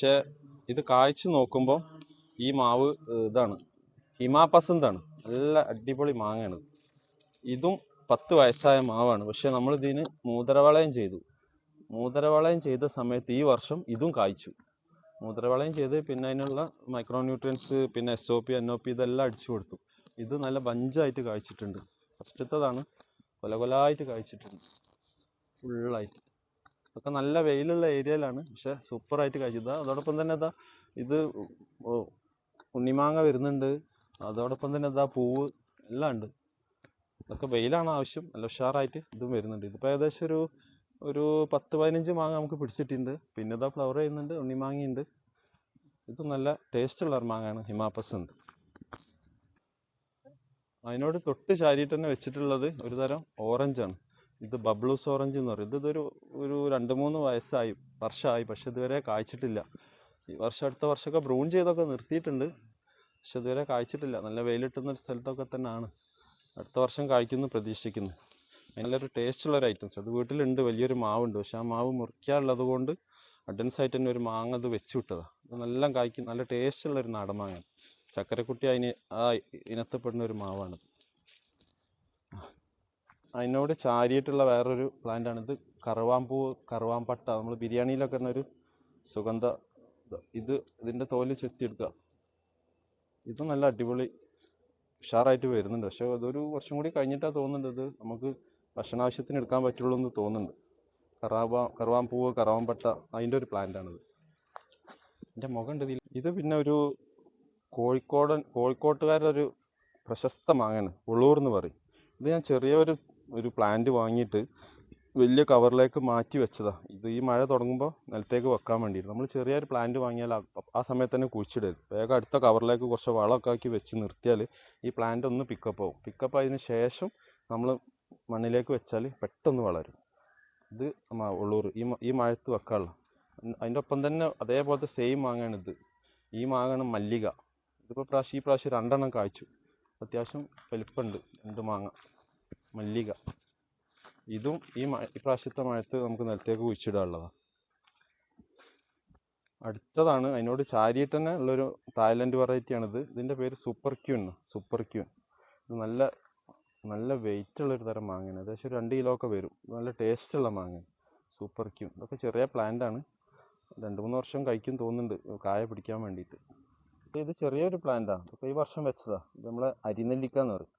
പക്ഷേ ഇത് കായ്ച്ചു നോക്കുമ്പോൾ ഈ മാവ് ഇതാണ് ഹിമാപസന്താണ്. നല്ല അടിപൊളി മാങ്ങയാണ്. ഇതും 10 വയസ്സായ മാവാണ്. പക്ഷെ നമ്മളിതിന് മൂതരവളയം ചെയ്തു. മൂതരവളയം ചെയ്ത സമയത്ത് ഈ വർഷം ഇതും കായ്ച്ചു. മൂതരവളയം ചെയ്ത് പിന്നെ അതിനുള്ള മൈക്രോ ന്യൂട്രിയൻസ് പിന്നെ SOP NOP ഇതെല്ലാം അടിച്ചു കൊടുത്തു. ഇത് നല്ല ബഞ്ചായിട്ട് കായ്ച്ചിട്ടുണ്ട്. ഫസ്റ്റത്തതാണ് കൊലകൊലായിട്ട് കായ്ച്ചിട്ടുണ്ട് ഫുള്ളായിട്ട്. ഇതൊക്കെ നല്ല വെയിലുള്ള ഏരിയയിലാണ്, പക്ഷെ സൂപ്പറായിട്ട് കായ്ച്ചത്. അതോടൊപ്പം തന്നെ ഇത് ഉണ്ണിമാങ്ങ വരുന്നുണ്ട്. അതോടൊപ്പം തന്നെ പൂവ് എല്ലാം ഉണ്ട്. ഇതൊക്കെ വെയിലാണ് ആവശ്യം. നല്ല ഉഷാറായിട്ട് ഇതും വരുന്നുണ്ട്. ഇതിപ്പോൾ ഏകദേശം ഒരു 10-15 മാങ്ങ നമുക്ക് പിടിച്ചിട്ടുണ്ട്. പിന്നെ ഫ്ലവർ ചെയ്യുന്നുണ്ട്, ഉണ്ണിമാങ്ങയുണ്ട്. ഇത് നല്ല ടേസ്റ്റുള്ള ഒരു മാങ്ങയാണ് ഹിമാപസന്ത്. അതിനോട് തൊട്ട് ചാരിയിട്ട് തന്നെ വെച്ചിട്ടുള്ളത് ഒരു തരം ഓറഞ്ചാണ്. ഇത് ബബ്ലൂസ് ഓറഞ്ച് എന്ന് പറയും. ഇതൊരു 2-3 വർഷമായി, പക്ഷെ ഇതുവരെ കായ്ച്ചിട്ടില്ല. ഈ വർഷം അടുത്ത വർഷമൊക്കെ ബ്രൂൺ ചെയ്തൊക്കെ നിർത്തിയിട്ടുണ്ട്, പക്ഷെ ഇതുവരെ കായ്ച്ചിട്ടില്ല. നല്ല വെയിലിട്ടുന്ന ഒരു സ്ഥലത്തൊക്കെ തന്നെയാണ്. അടുത്ത വർഷം കായ്ക്കുന്നു പ്രതീക്ഷിക്കുന്നു. നല്ലൊരു ടേസ്റ്റുള്ളൊരു ഐറ്റംസ്. അത് വീട്ടിലുണ്ട്, വലിയൊരു മാവുണ്ട്. പക്ഷെ ആ മാവ് മുറിക്കാനുള്ളത് കൊണ്ട് അഡ്വാൻസ് ആയിട്ട് തന്നെ ഒരു മാങ്ങ അത് വെച്ച് വിട്ടതാണ്. അത് നല്ല കായ്ക്കും, നല്ല ടേസ്റ്റുള്ളൊരു നാടൻ മാങ്ങയാണ്. ചക്കരക്കുട്ടി ആ ഇനത്തിൽപ്പെടുന്ന ഒരു മാവാണ്. അതിനോട് ചാരിയിട്ടുള്ള വേറൊരു പ്ലാന്റാണിത്. കറുവാമ്പട്ട. നമ്മൾ ബിരിയാണിയിലൊക്കെ ഒരു സുഗന്ധ. ഇതിൻ്റെ തോല് ചെത്തിയെടുക്കുക. ഇത് നല്ല അടിപൊളി ഉഷാറായിട്ട് വരുന്നുണ്ട്. പക്ഷെ അതൊരു വർഷം കൂടി കഴിഞ്ഞിട്ടാണ് തോന്നുന്നുണ്ട് ഇത് നമുക്ക് ഭക്ഷണാവശ്യത്തിന് എടുക്കാൻ പറ്റുള്ളൂ എന്ന് തോന്നുന്നുണ്ട്. കറുവാമ്പൂവ്, കറുവാമ്പട്ട അതിൻ്റെ ഒരു പ്ലാന്റാണിത്. എൻ്റെ മുഖം ഉണ്ട് ഇതിൽ. ഇത് പിന്നെ ഒരു കോഴിക്കോട്ടുകാരുടെ ഒരു പ്രശസ്ത മാങ്ങയാണ്, ഉള്ളൂർ എന്ന് പറയും. ഇത് ഞാൻ ചെറിയൊരു പ്ലാന്റ് വാങ്ങിയിട്ട് വലിയ കവറിലേക്ക് മാറ്റി വെച്ചതാണ്. ഇത് ഈ മഴ തുടങ്ങുമ്പോൾ നിലത്തേക്ക് വെക്കാൻ വേണ്ടിയിട്ട്. നമ്മൾ ചെറിയൊരു പ്ലാന്റ് വാങ്ങിയാൽ ആ സമയത്ത് തന്നെ കുഴിച്ചിടരുത്. വേഗം അടുത്ത കവറിലേക്ക് കുറച്ച് വളമൊക്കെ ആക്കി വെച്ച് നിർത്തിയാൽ ഈ പ്ലാന്റ് ഒന്ന് പിക്കപ്പ് ആവും. പിക്കപ്പ് ആയതിനു ശേഷം നമ്മൾ മണ്ണിലേക്ക് വെച്ചാൽ പെട്ടെന്ന് വളരും. ഇത് ഉള്ളൂർ ഈ മഴത്ത് വെക്കാനുള്ള. അതിൻ്റെ ഒപ്പം തന്നെ അതേപോലത്തെ സെയിം മാങ്ങയാണിത്. ഈ മാങ്ങയാണ് മല്ലിക. ഇതിപ്പോൾ ഈ പ്രാവശ്യം 2 കായ്ച്ചു. അത്യാവശ്യം വലിപ്പമുണ്ട് 2 മാങ്ങ. മല്ലിക ഇതും ഈ പ്രാവശ്യത്തെ മഴത്ത് നമുക്ക് നിലത്തേക്ക് കുഴിച്ചിടാനുള്ളതാണ്. അടുത്തതാണ് അതിനോട് ചാരിയിട്ട് തന്നെ ഉള്ളൊരു തായ്ലൻഡ് വെറൈറ്റിയാണിത്. ഇതിൻ്റെ പേര് സൂപ്പർ ക്യൂൺ. ഇത് നല്ല വെയിറ്റുള്ളൊരു തരം മാങ്ങയാണ്. ഏകദേശം 2 കിലോ ഒക്കെ വരും. നല്ല ടേസ്റ്റുള്ള മാങ്ങയാണ് സൂപ്പർ ക്യൂൺ. ഇതൊക്കെ ചെറിയ പ്ലാന്റാണ്. 2-3 വർഷം കഴിക്കും തോന്നുന്നുണ്ട് കായ പിടിക്കാൻ വേണ്ടിയിട്ട്. ഇത് ചെറിയൊരു പ്ലാന്റാണ്. ഇപ്പോൾ ഈ വർഷം വെച്ചതാണ്. ഇത് നമ്മളെ അരിനെല്ലിക്ക എന്ന് പറയും.